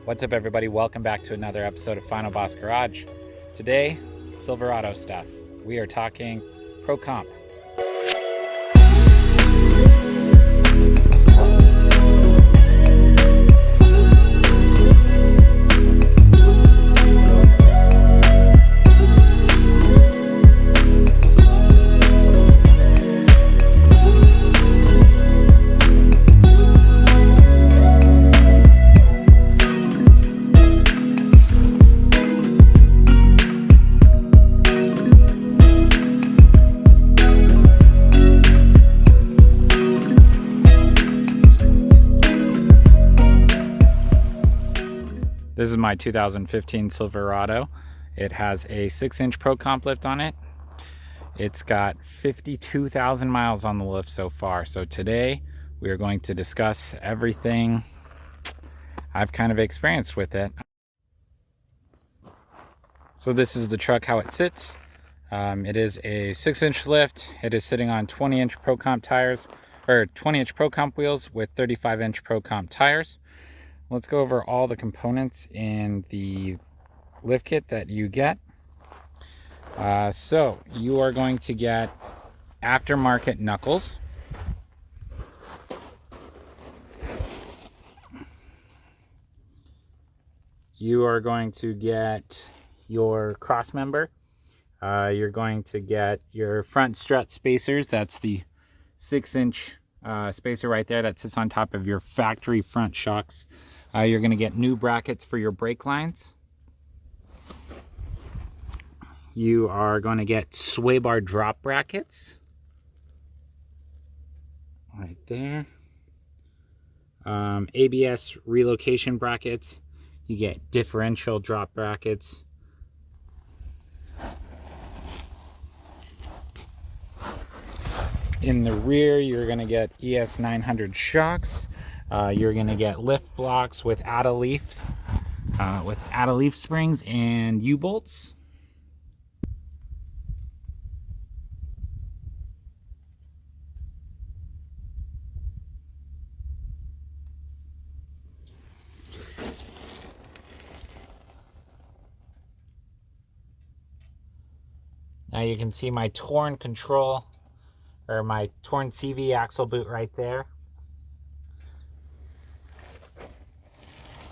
What's up, everybody? Welcome back to another episode of Final Boss Garage. Today, Silverado stuff. We are talking ProComp. This is my 2015 Silverado. It has a 6-inch ProComp lift on it. It's got 52,000 miles on the lift so far. So today we are going to discuss everything I've kind of experienced with it. So this is the truck, how it sits. It is a 6-inch lift. It is sitting on 20-inch ProComp tires, or 20-inch ProComp wheels with 35-inch ProComp tires. Let's go over all the components in the lift kit that you get. So you are going to get aftermarket knuckles. You are going to get your cross member. You're going to get your front strut spacers. That's the 6-inch spacer right there that sits on top of your factory front shocks. You're going to get new brackets for your brake lines. You are going to get sway bar drop brackets right there. ABS relocation brackets. You get differential drop brackets. In the rear, you're going to get ES 900 shocks. You're going to get lift blocks with add-a-leaf springs and U-bolts. Now you can see my torn control, or my torn CV axle boot right there.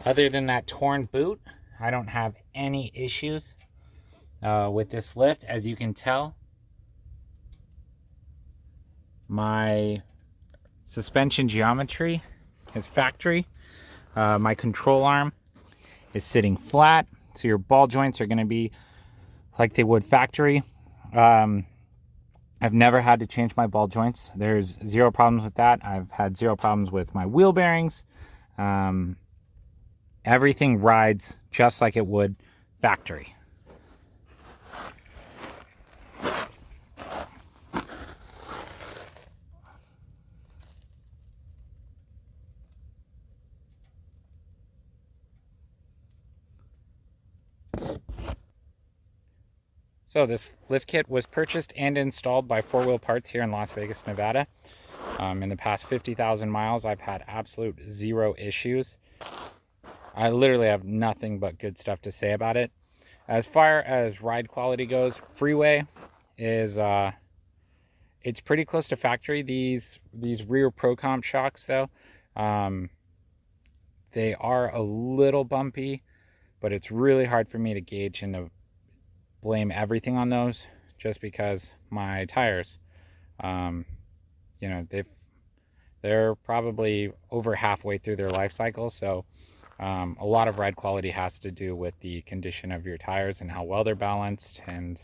Other than that torn boot, I don't have any issues with this lift. As you can tell, my suspension geometry is factory. My control arm is sitting flat, so your ball joints are going to be like they would factory. I've never had to change my ball joints. There's zero problems with that. I've had zero problems with my wheel bearings. Everything rides just like it would factory. So this lift kit was purchased and installed by 4 Wheel Parts here in Las Vegas, Nevada. In the past 50,000 miles, I've had absolute zero issues. I literally have nothing but good stuff to say about it. As far as ride quality goes, Freeway is it's pretty close to factory. These rear ProComp shocks, though, they are a little bumpy, but it's really hard for me to gauge and to blame everything on those, just because my tires, they're probably over halfway through their life cycle. So a lot of ride quality has to do with the condition of your tires and how well they're balanced, and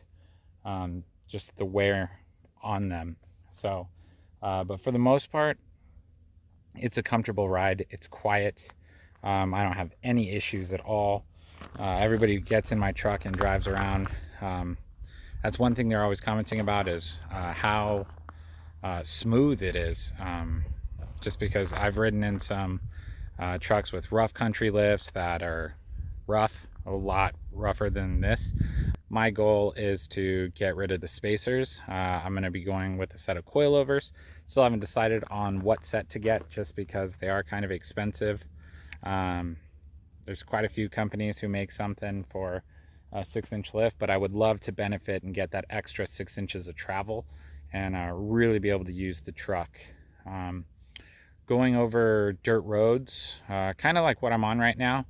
just the wear on them. So but for the most part, it's a comfortable ride. It's quiet. I don't have any issues at all. Everybody who gets in my truck and drives around, that's one thing they're always commenting about, is how smooth it is. Just because I've ridden in some trucks with rough country lifts that are rough, a lot rougher than this. My goal is to get rid of the spacers. I'm going to be going with a set of coilovers. Still haven't decided on what set to get, just because they are kind of expensive. There's quite a few companies who make something for a 6-inch lift, but I would love to benefit and get that extra 6 inches of travel and really be able to use the truck. Going over dirt roads, kind of like what I'm on right now,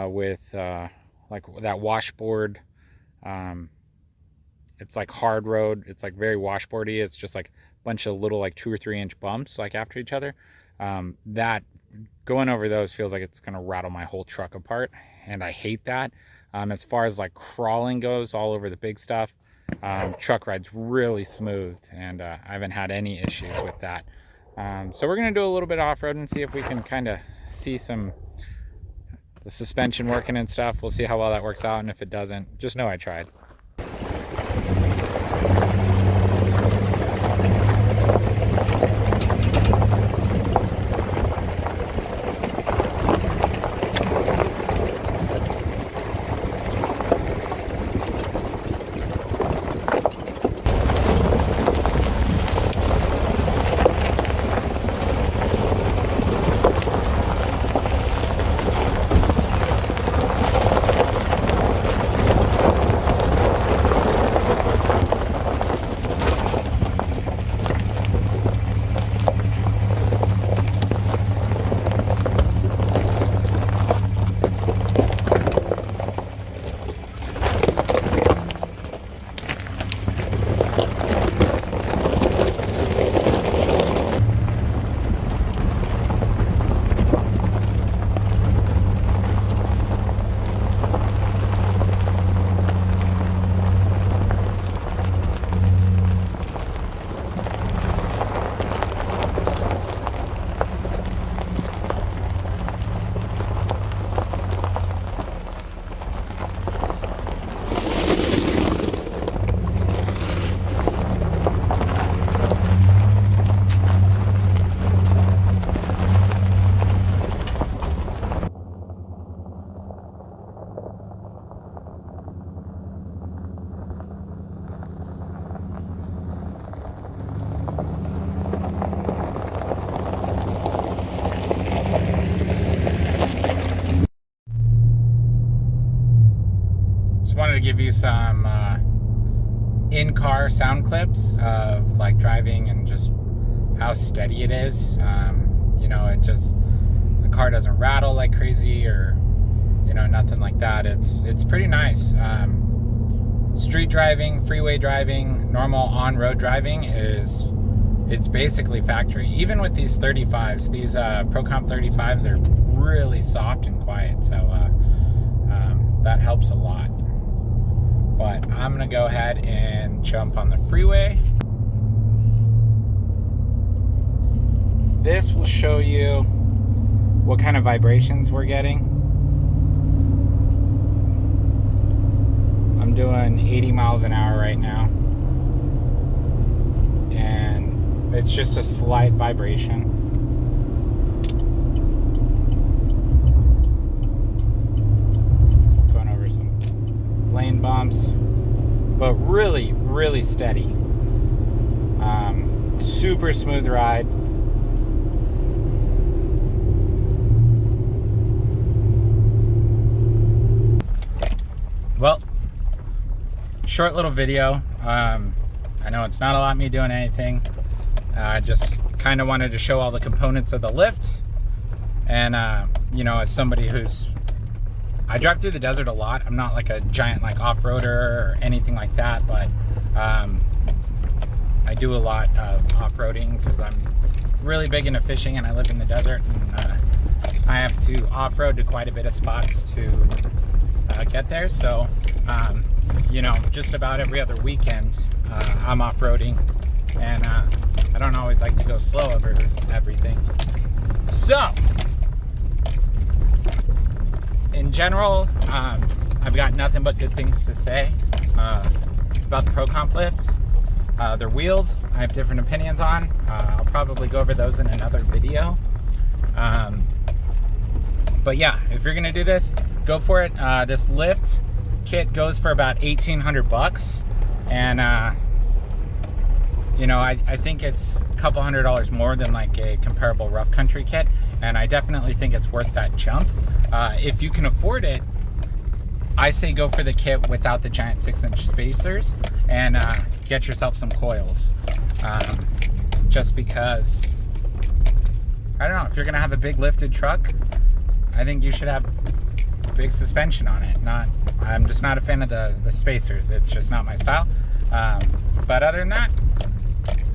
with like that washboard. It's like hard road. It's like very washboardy. It's just like a bunch of little like 2 or 3 inch bumps like after each other. That going over those feels like it's gonna rattle my whole truck apart, and I hate that. As far as like crawling goes all over the big stuff, truck ride's really smooth, and I haven't had any issues with that. So we're gonna do a little bit of off-road and see if we can kind of see the suspension working and stuff. We'll see how well that works out, and if it doesn't, just know I tried. Wanted to give you some in-car sound clips of like driving and just how steady it is. You know, the car doesn't rattle like crazy, or you know, nothing like that. It's pretty nice. Street driving, freeway driving, normal on-road driving it's basically factory. Even with these 35s, these ProComp 35s are really soft and quiet, so that helps a lot. But I'm gonna go ahead and jump on the freeway. This will show you what kind of vibrations we're getting. I'm doing 80 miles an hour right now, and it's just a slight vibration. Going over some lane bumps, but really, really steady. Super smooth ride. Well, short little video. I know it's not a lot me doing anything. I just kind of wanted to show all the components of the lift. And you know, as somebody I drive through the desert a lot. I'm not like a giant like off-roader or anything like that, but I do a lot of off-roading because I'm really big into fishing and I live in the desert, and I have to off-road to quite a bit of spots to get there. So you know, just about every other weekend I'm off-roading, and I don't always like to go slow over everything. So in general, I've got nothing but good things to say about the ProComp lift. Their wheels, I have different opinions on. I'll probably go over those in another video. But yeah, if you're gonna do this, go for it. This lift kit goes for about $1,800, and you know, I think it's a couple $100 more than like a comparable rough country kit. and I definitely think it's worth that jump. If you can afford it, I say go for the kit without the giant 6-inch spacers, and get yourself some coils. Just because, I don't know, if you're gonna have a big lifted truck, I think you should have big suspension on it. I'm just not a fan of the spacers. It's just not my style. But other than that,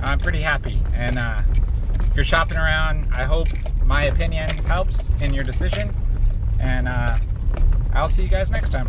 I'm pretty happy. And if you're shopping around, I hope my opinion helps in your decision. And I'll see you guys next time.